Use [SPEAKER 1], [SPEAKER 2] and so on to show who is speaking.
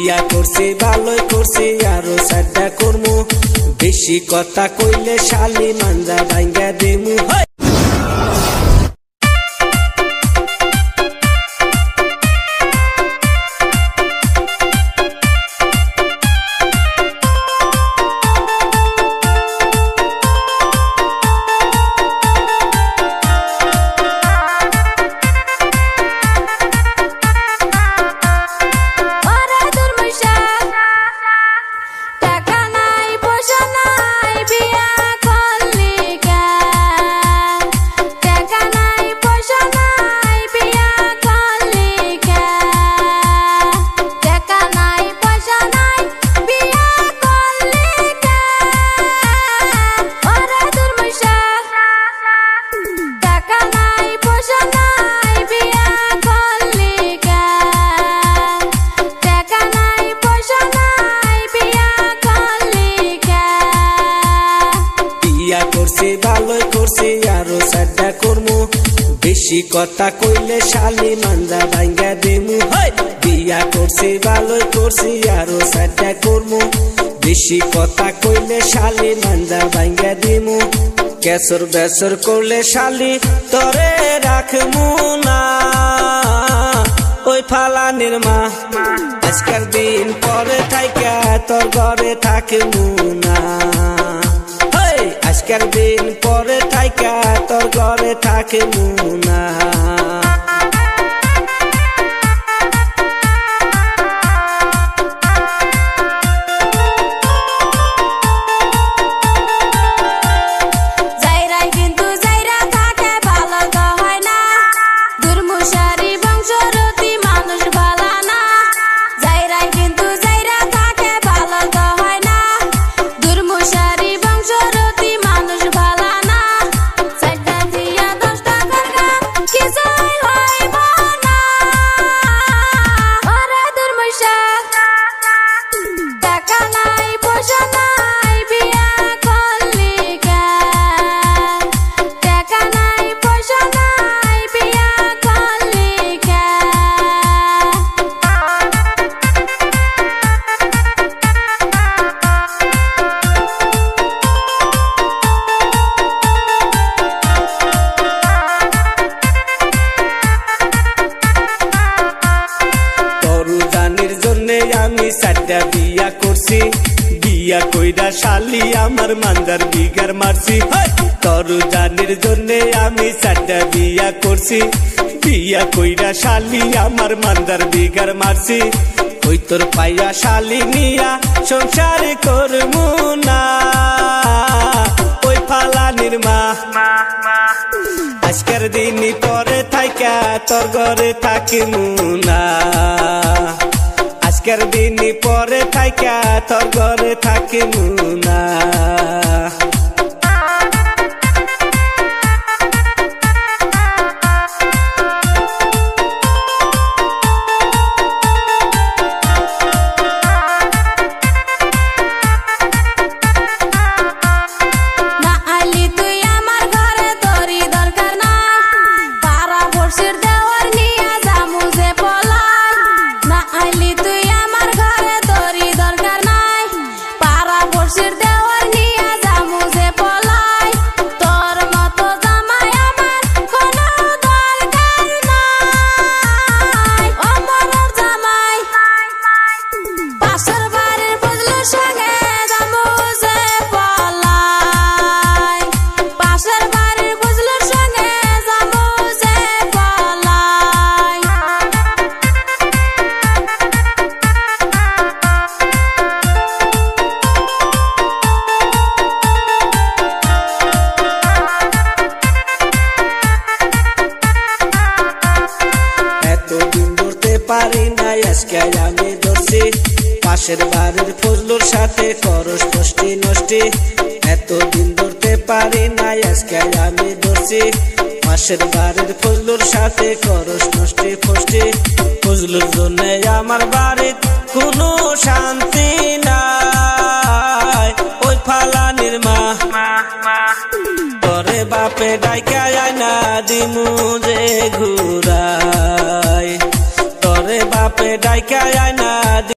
[SPEAKER 1] বিয়া করছি ভালোই করছি আরো সাড্ডা করমু বেশি কথা কইলে শালি মাঞ্জা ভাঙ্গা দেমু ভালোই করছি আরো সাড্ডা করমু বেশি কথা কইলে শালি মাঞ্জা ভাঙ্গা দেমু বিয়া করছি ভালোই করছি আরো সাড্ডা করমু বেশি কথা কইলে শালি মাঞ্জা ভাঙ্গা দেমু কেসর বেসর করলে শালি তরে রাখমু না ওই ফালানির মা আজকের দিন পরে থাইকা তোর ঘরে থাকমু না আজকের দিন পরে থাইকা তোর ঘরে থাকমু না আমি সাড্ডা বিয়া করছি বিয়া কইরা শালি আমার মাঞ্জার বিগার মারছি তরু জানির জন্য আমি সাড্ডা বিয়া করছি বিয়া কইরা শালি আমার মাঞ্জার বিগার মারছি ওই তোর পাইয়া শালি নিয়া সংসার করমু না ওই ফালানির মা আজকের দিন পরে থাইকা তোর ঘরে থাকিমু না আজকের দিন পরে থাইকা তোর ঘরে থাকিমু না পারি না আজকে আমি ধরছি পাশের বাড়ির ফজলুর সাথে করস ফষ্টি নষ্টি এতদিন ধরতে পারি না আজকে আমি ধরছি পাশের বাড়ির ফজলুর সাথে করস নষ্টি ফষ্টি ফজলুর জন্য আমার বাড়ির কোনো শান্তি নাই ওই ফালানির মা তোরে বাপে ডাইকা আয়না দিমু যে ঘুরাই তোরে বাপে ডাইকা আয়না